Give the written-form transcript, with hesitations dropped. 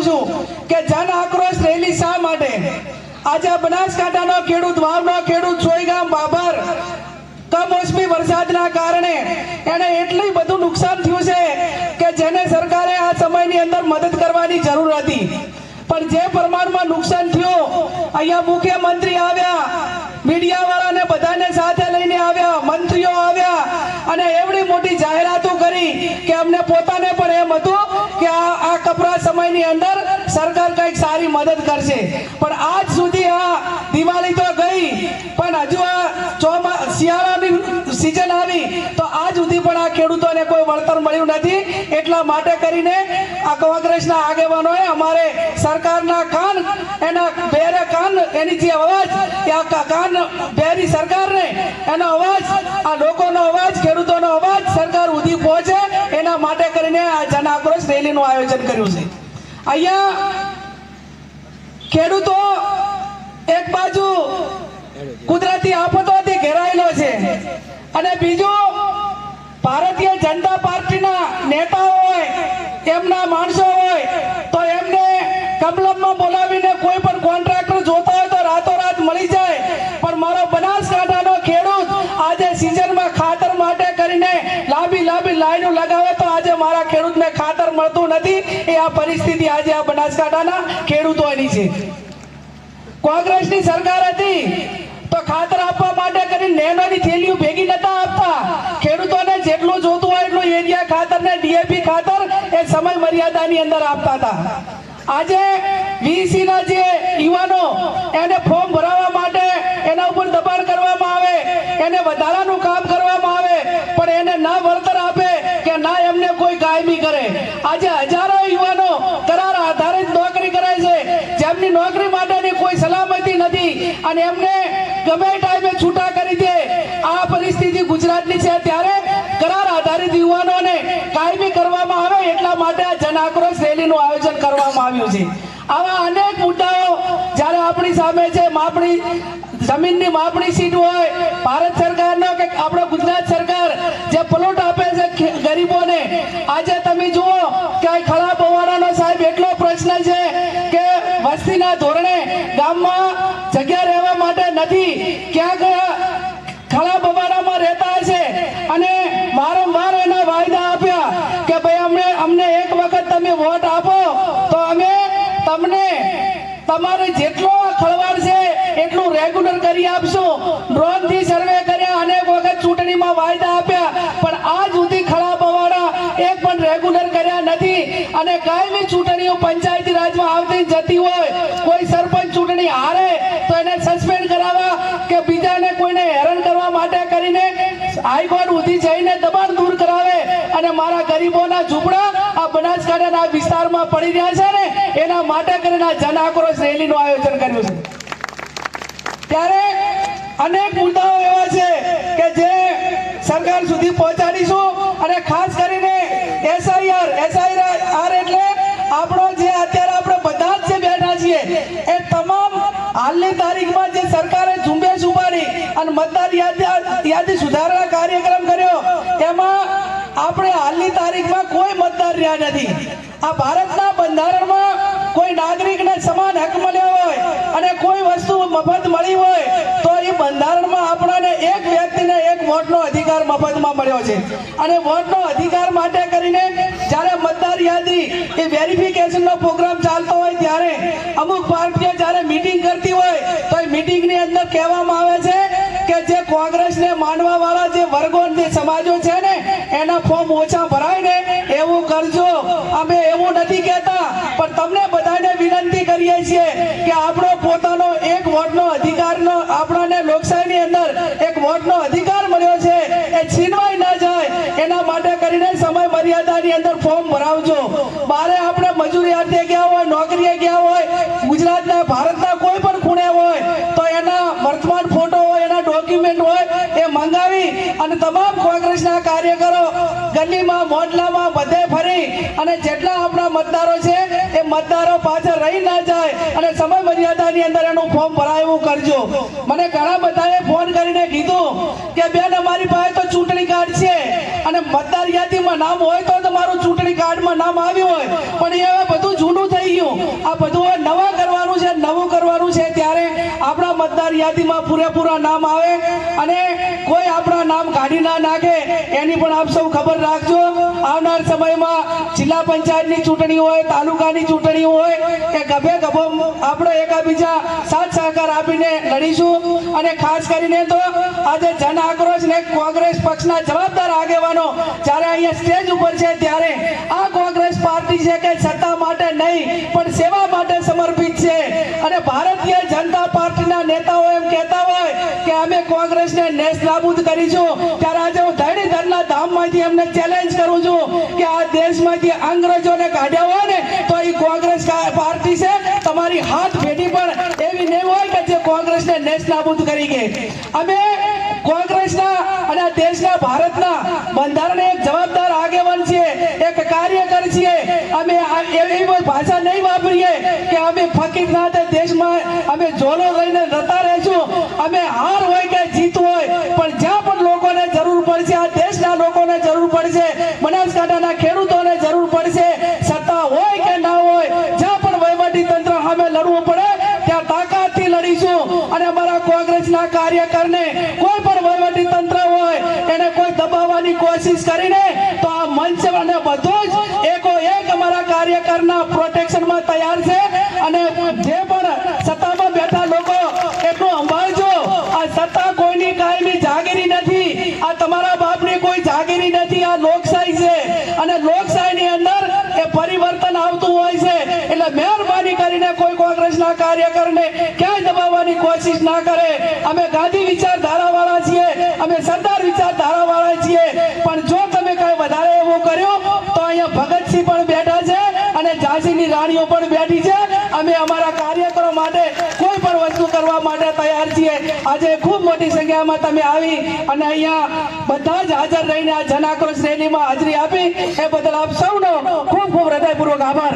કે જન આક્રોશ રેલી શા માટે આજે બનાસકાંઠાનો ખેડૂત વાવનો ખેડૂત સોયગામ બાબર કમોસમી વરસાદના કારણે એને એટલું બધું નુકસાન થયું છે કે જેને સરકારે આ સમયની અંદર મદદ કરવાની જરૂર હતી, પણ જે પ્રમાણમાં નુકસાન થયું, અહીંયા મુખ્યમંત્રી આવ્યા, મીડિયા વાળાને બધાને સાથે લઈને આવ્યા, મંત્રીઓ આવ્યા અને એવડી મોટી જાહેરાતો કરી કે અમને પોતાને પણ એમ હતું કે આ કપરા સમયની અંદર સરકાર કંઈક સારી મદદ કરશે, પણ આજ સુધી આ દિવાળી તો ગઈ પણ હજુ આ શિયાળાની સિઝન આવી તો આજ સુધી પણ આ ખેડૂતોને કોઈ વળતર મળ્યું નથી। એટલા માટે કરીને આ કોંગ્રેસના આગેવાનોએ અમારે સરકારના કાન એના બેરે કાન એની જે અવાજ આ કાન બેરી સરકારને એનો અવાજ આ લોકોનો અવાજ ખેડૂતોનો અવાજ સરકાર સુધી પહોંચે એના માટે કરીને આ જન આક્રોશ રેલીનું આયોજન કર્યું છે। અહીંયા ખેડૂતો એક બાજુ કુદરતી આફતોથી ઘેરાયેલો છે અને બીજું ભારતીય જનતા પાર્ટીના નેતાઓ હોય એમના માણસો હોય તો એમને કમલમમાં બોલાવીને કોઈ પણ કોન્ટ્રાક્ટર જોતા હોય તો રાતોરાત મળી જાય, પણ મારો બનાસકાંઠાનો ખેડૂત આજે સિઝનમાં ખાતર માટે કરીને લાંબી લાઈનો લગાવે તો આજે મારા ખેડૂતને ખાતર મળતું નથી। એ આ પરિસ્થિતિ આજે આ બનાસકાંઠાના ખેડૂતોની છે। કોંગ્રેસની સરકાર હતી તો ખાતર આપવા માટે કરીને નેનોની થેલીઓ ભેગી નતા આપતા, ખેડૂતોને જેટલું જોતું હોય એટલું એરિયા ખાતર ને ડીએપી ખાતર એ સમય મર્યાદાની અંદર આપતા હતા। આજે વીસી ના જે યુવાનો એને ફોર્મ ભરાવવા માટે એના ઉપર દબાણ કરવામાં આવે, એને વધારાનું કામ કરવામાં આવે પણ એને ના વળતર આપે કે ના એમને કોઈ કાયમી કરે। આજે હજારો યુવાનો કરાર આધારિત નોકરી કરે છે જેમની નોકરી માટેની કોઈ સલામતી નથી અને એમને ગમે ટાઈમે છૂટા કરી દે। આ પરિસ્થિતિ ગુજરાતની છે ત્યારે કરાર આધારિત યુવાનોને કાયમી કરવામાં આવે એટલા માટે આ જન આક્રોશ રેલીનું આયોજન કરવામાં આવ્યું છે। આવા અનેક મુદ્દાઓ જ્યારે આપણી સામે છે, માપણી જમીનની માપણી સીટ હોય, ભારત સરકારનો કે આપણો ગુજરાત સરકાર જે પ્લોટ આપે છે ગરીબોને, આજે તમે જુઓ કે ખળા બવાડાનો સાહેબ એટલો પ્રશ્ન છે કે વસ્તીના ધોરણે ગામમાં જગ્યા રહેવા માટે નથી, ક્યાંક ખળા બવાડામાં રહેતા હશે અને વારંવાર એના વાયદા આપ્યા કે ભાઈ અમને એક વખત તમે વોટ આપો તો અમે તમને તમારે જેટલો ખળવાડ છે એટલું રેગ્યુલર કરી આપશું। ડ્રોન થી સર્વે કર્યા, અનેક વખત ચૂંટણીમાં વાયદા આપ્યા પણ આજ સુધી ખળા બવાડા એક પણ રેગ્યુલર કર્યા નથી અને કાયમી ચૂંટણીઓ પંચાયતી રાજમાં આવતી જતી હોય, કોઈ સરપંચ ચૂંટણી હારે તો એને સસ્પેન્ડ કરાવવા કે બીજાને કોઈને હેરાન કરવા માટે કરીને હાઈકોર્ટ સુધી જઈને દબાણ દૂર કરાવે અને મારા ગરીબોના ઝૂંપડા આ બનાસકાંઠાના વિસ્તારમાં પડી રહ્યા છે ને એના માટે કરીને આ જન આક્રોશ રેલીનું આયોજન કર્યું છે। ત્યારે અનેક મુદ્દાઓ એવા છે કે જે સરકાર સુધી પહોંચાડીશું અને ખાસ કરીને એસઆઈઆર એટલે આપણો જે અત્યારે આપણે બધા જ જે બેઠા છીએ એ તમામ હાલની તારીખમાં જે સરકારે ઝુંબેશ ઉપાડી અને મતદાર યાદી સુધારણા કાર્યક્રમ કર્યો એમાં આપણે હાલની તારીખમાં કોઈ મતદાર રહ્યા નથી। આ ભારતના બંધારણમાં કોઈ નાગરિકને સમાન હક મળ્યો હોય અને કોઈ વસ્તુ મફત મળી હોય તો એ બંધારણમાં આપણને એક વ્યક્તિને એક વોટનો અધિકાર મફતમાં મળ્યો છે અને વોટનો અધિકાર માટે કરીને જ્યારે મતદાર યાદી એ વેરિફિકેશનનો પ્રોગ્રામ ચાલતો હોય ત્યારે અમુક પાર્ટીઓ જ્યારે મીટિંગ કરતી હોય તો એ મીટિંગની અંદર કહેવામાં આવે છે કે જે કોંગ્રેસને માનવા વાળા જે વર્ગો જે સમાજો છે ને એના ફોર્મ ઓછા ભરાય ને એવું કરજો। અમે એવું નથી કહેતા પણ તમને બધાને વિનંતી કરીએ છીએ કે આપણો પોતાનો એક વોટનો અધિકારનો આપણને લોકશાહીની અંદર એક વોટનો અધિકાર મળ્યો છે એ છીનવાઈ ના જાય એના માટે કરીને સમય મર્યાદાની અંદર ફોર્મ ભરાવજો। બારે આપણે મજૂરી અર્થે ગયા હોય, નોકરીએ ગયા હોય, ગુજરાતના ભારતના કોઈ પણ ખૂણે હોય તો એના વર્તમાન ફોટો હોય, એના ડોક્યુમેન્ટ હોય એ મંગાવી અને તમામ કોંગ્રેસના કાર્યકરો ગલીમાં મોહલ્લામાં બધે ફરી અને જેટલા આપણા મતદારો છે એ મતદારો પાછળ રહી ના જાય અને સમય મર્યાદાની અંદર એનું ફોર્મ ભરાય એવું કરજો। મને ઘણા બધાએ ફોન કરીને કીધું કે બેન અમારી પાસે તો ચૂંટણી કાર્ડ છે અને મતદાર યાદીમાં નામ હોય તો તમારું ચૂંટણી કાર્ડમાં નામ આવ્યું હોય પણ એ હવે બધું જૂનું થઈ ગયું। આ બધું નવા કરવાનું છે, નવું કરવાનું છે, ત્યારે આપણા મતદાર યાદીમાં પૂરેપૂરા નામ આવે અને કોઈ આપણા નામ કાઢી ના નાખે એની પણ આપ સૌ ખબર રાખજો. આવનાર સમયમાં જિલ્લા પંચાયતની ચૂંટણી હોય, તાલુકાની ચૂંટણી હોય, કે ગભે ગભો આપણે એકાબીજા સાથ સહકાર આપીને લડીશું. અને ખાસ કરીને તો આજે જન આક્રોશ ને કોંગ્રેસ પક્ષના જવાબદાર આગેવાનો જ્યારે અહીંયા સ્ટેજ ઉપર છે ત્યારે આ કોંગ્રેસ પાર્ટી છે કે સત્તા માટે નહીં પણ સેવા માટે સમર્પિત છે. અને ભારતીય જનતા પાર્ટીના નેતાઓ એમ કહેતા હોય કે અમે કોંગ્રેસને નેસ્ત નાબૂદ કરીશું, ત્યારે આજે હું ધરણીધરના ધામમાંથી એમને ચેલેન્જ કરું છું કે આ દેશમાંથી અંગ્રેજોને કાઢ્યા હોય ને તો એ કોંગ્રેસ પાર્ટી છે, તમારી હાથ પેઢી પણ એવી નહીં હોય કે જે કોંગ્રેસને નેસ્ત નાબૂદ કરી ગઈ. અમે કોંગ્રેસના અને દેશના ભારતના બંધારણને એક જવાબદાર આગેવાન છીએ, એક કાર્યકર છીએ. અમે એવી ભાષા નહીં વાપરીએ કે અમે ફકીરનાથ દેશમાં અમે ઝોલો લઈને જતા રહીશું. અમે હાર હોય કે જીત હોય પણ જ્યાં પણ લોકોને જરૂર પડશે, આ દેશના લોકોને જરૂર પડશે, બનાસકાંઠાના ખેડૂતોને જરૂર પડશે, સત્તા હોય કે ના હોય, જ્યાં પણ વહીવટી તંત્ર સામે લડવું પડે ત્યાં તાકાતથી લડીશું. અને અમારા કોંગ્રેસના કાર્યકરને કોઈ પણ વહીવટી તંત્ર હોય એને કોઈ દબાવવાની કોશિશ કરીને તો આ મંચ અને બધું જ એકો એક અમારા કાર્યકરના પ્રોટેક્શનમાં તૈયાર છે. અને જે પણ સત્તામાં બેઠા લોકો એટલું સંભાળજો, આ સત્તા કોઈની કાયમી જાગીરી નથી, આ તમારા બાપની કોઈ જાગીરી નથી, આ લોકશાહી છે. અને લોકશાહીની અંદર એ પરિવર્તન આવતું હોય છે. એટલે મહેરબાની કરીને કોઈ કોંગ્રેસના કાર્યકરને ક્યાંય દબાવવાની કોશિશ ના કરે. અમે ગાંધી વિચારધારાવાળા છીએ, અમે સરદાર વિચારધારાવાળા છીએ, પણ જો તમે કઈ વધારે એવું કર્યું તો અહીંયા ભગતસિંહ પણ બેઠા છે અને ઝાંસીની રાણીઓ પણ બેઠી છે. અમે અમારા કાર્યકરો માટે કોઈ પણ વસ્તુ કરવા માટે તૈયાર છીએ. આજે ખૂબ મોટી સંખ્યામાં તમે આવી અને અહીંયા બધા જ હાજર રહીને આ જન આક્રોશ રેલીમાં હાજરી આપી એ બદલ આપ સૌનો ખૂબ ખૂબ હૃદયપૂર્વક આભાર.